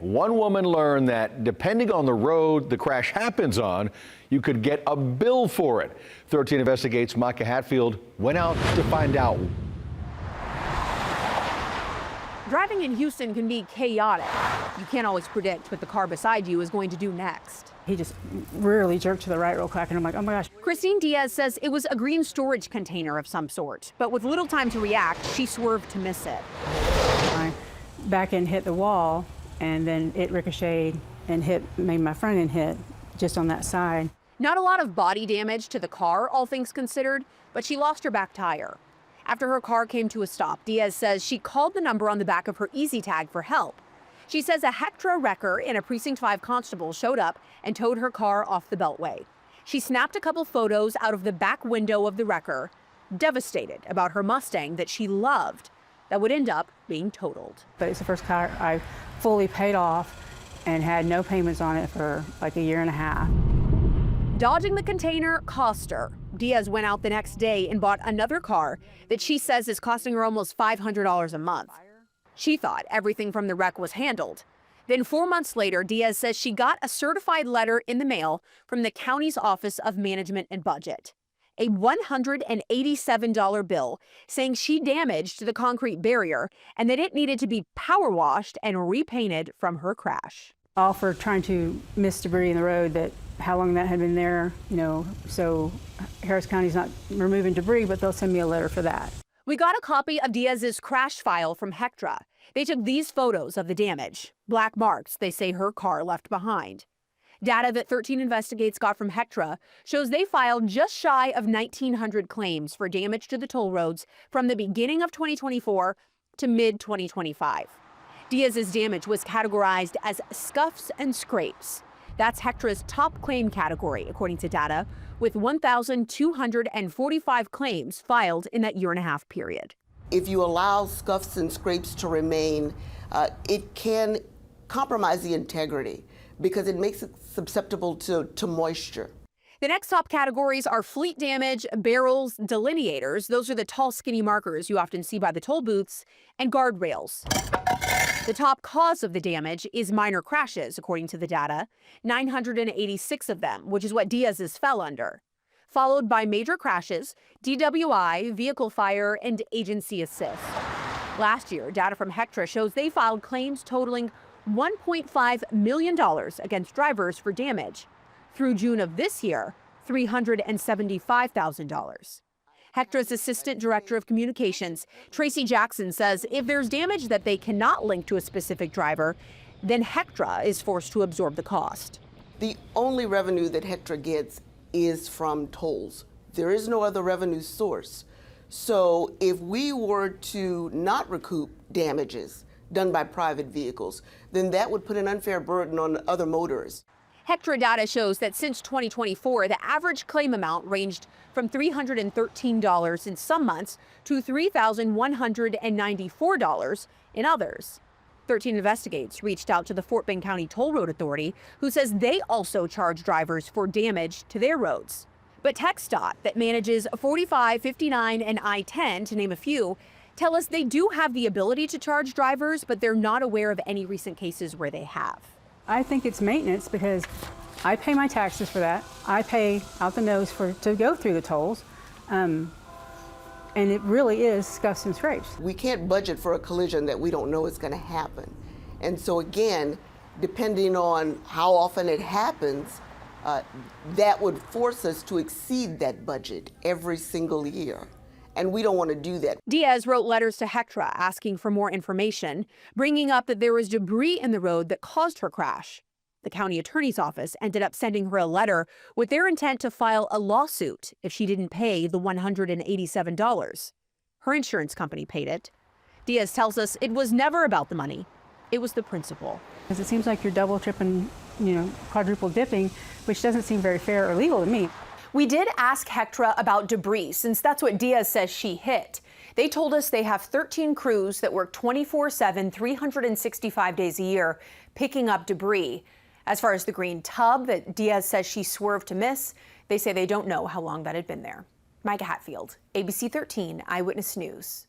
One woman learned that depending on the road the crash happens on, you could get a bill for it. 13 Investigates' Micah Hatfield went out to find out. Driving in Houston can be chaotic. You can't always predict what the car beside you is going to do next. He just really jerked to the right real quick, and I'm like, oh my gosh. Christine Diaz says it was a green storage container of some sort, but with little time to react, she swerved to miss it. My back end hit the wall, and then it ricocheted and made my front end hit just on that side. Not a lot of body damage to the car, all things considered, but she lost her back tire. After her car came to a stop, Diaz says she called the number on the back of her Easy Tag for help. She says a HCTRA wrecker and a Precinct 5 constable showed up and towed her car off the Beltway. She snapped a couple photos out of the back window of the wrecker, devastated about her Mustang that she loved that would end up being totaled. But it's the first car I fully paid off and had no payments on it for like a year and a half. Dodging the container cost her. Diaz went out the next day and bought another car that she says is costing her almost $500 a month. She thought everything from the wreck was handled. Then 4 months later, Diaz says she got a certified letter in the mail from the county's Office of Management and Budget. A $187 bill saying she damaged the concrete barrier and that it needed to be power washed and repainted from her crash. All for trying to miss debris in the road, that how long that had been there, so Harris County's not removing debris, but they'll send me a letter for that. We got a copy of Diaz's crash file from HCTRA. They took these photos of the damage, black marks they say her car left behind. Data that 13 Investigates got from HCTRA shows they filed just shy of 1,900 claims for damage to the toll roads from the beginning of 2024 to mid-2025. Diaz's damage was categorized as scuffs and scrapes. That's HCTRA's top claim category, according to data, with 1,245 claims filed in that year-and-a-half period. If you allow scuffs and scrapes to remain, it can compromise the integrity because it makes it susceptible to moisture. The next top categories are fleet damage, barrels, delineators. Those are the tall, skinny markers you often see by the toll booths, and guardrails. The top cause of the damage is minor crashes, according to the data, 986 of them, which is what Diaz's fell under, followed by major crashes, DWI, vehicle fire, and agency assist. Last year, data from HCTRA shows they filed claims totaling $1.5 million against drivers for damage. Through June of this year, $375,000. HCTRA's Assistant Director of Communications, Tracy Jackson, says if there's damage that they cannot link to a specific driver, then HCTRA is forced to absorb the cost. The only revenue that HCTRA gets is from tolls. There is no other revenue source. So if we were to not recoup damages done by private vehicles, then that would put an unfair burden on other motorists. HCTRA data shows that since 2024, the average claim amount ranged from $313 in some months to $3,194 in others. 13 Investigates reached out to the Fort Bend County Toll Road Authority, who says they also charge drivers for damage to their roads. But TxDOT, that manages 45, 59, and I-10, to name a few, tell us they do have the ability to charge drivers, but they're not aware of any recent cases where they have. I think it's maintenance because I pay my taxes for that. I pay out the nose to go through the tolls. And it really is scuffs and scrapes. We can't budget for a collision that we don't know is going to happen. And so again, depending on how often it happens, that would force us to exceed that budget every single year. And we don't want to do that. Diaz wrote letters to HCTRA asking for more information, bringing up that there was debris in the road that caused her crash. The county attorney's office ended up sending her a letter with their intent to file a lawsuit if she didn't pay the $187. Her insurance company paid it. Diaz tells us it was never about the money. It was the principle. Because it seems like you're double, tripping, quadruple dipping, which doesn't seem very fair or legal to me. We did ask HCTRA about debris, since that's what Diaz says she hit. They told us they have 13 crews that work 24/7, 365 days a year, picking up debris. As far as the green tub that Diaz says she swerved to miss, they say they don't know how long that had been there. Micah Hatfield, ABC 13 Eyewitness News.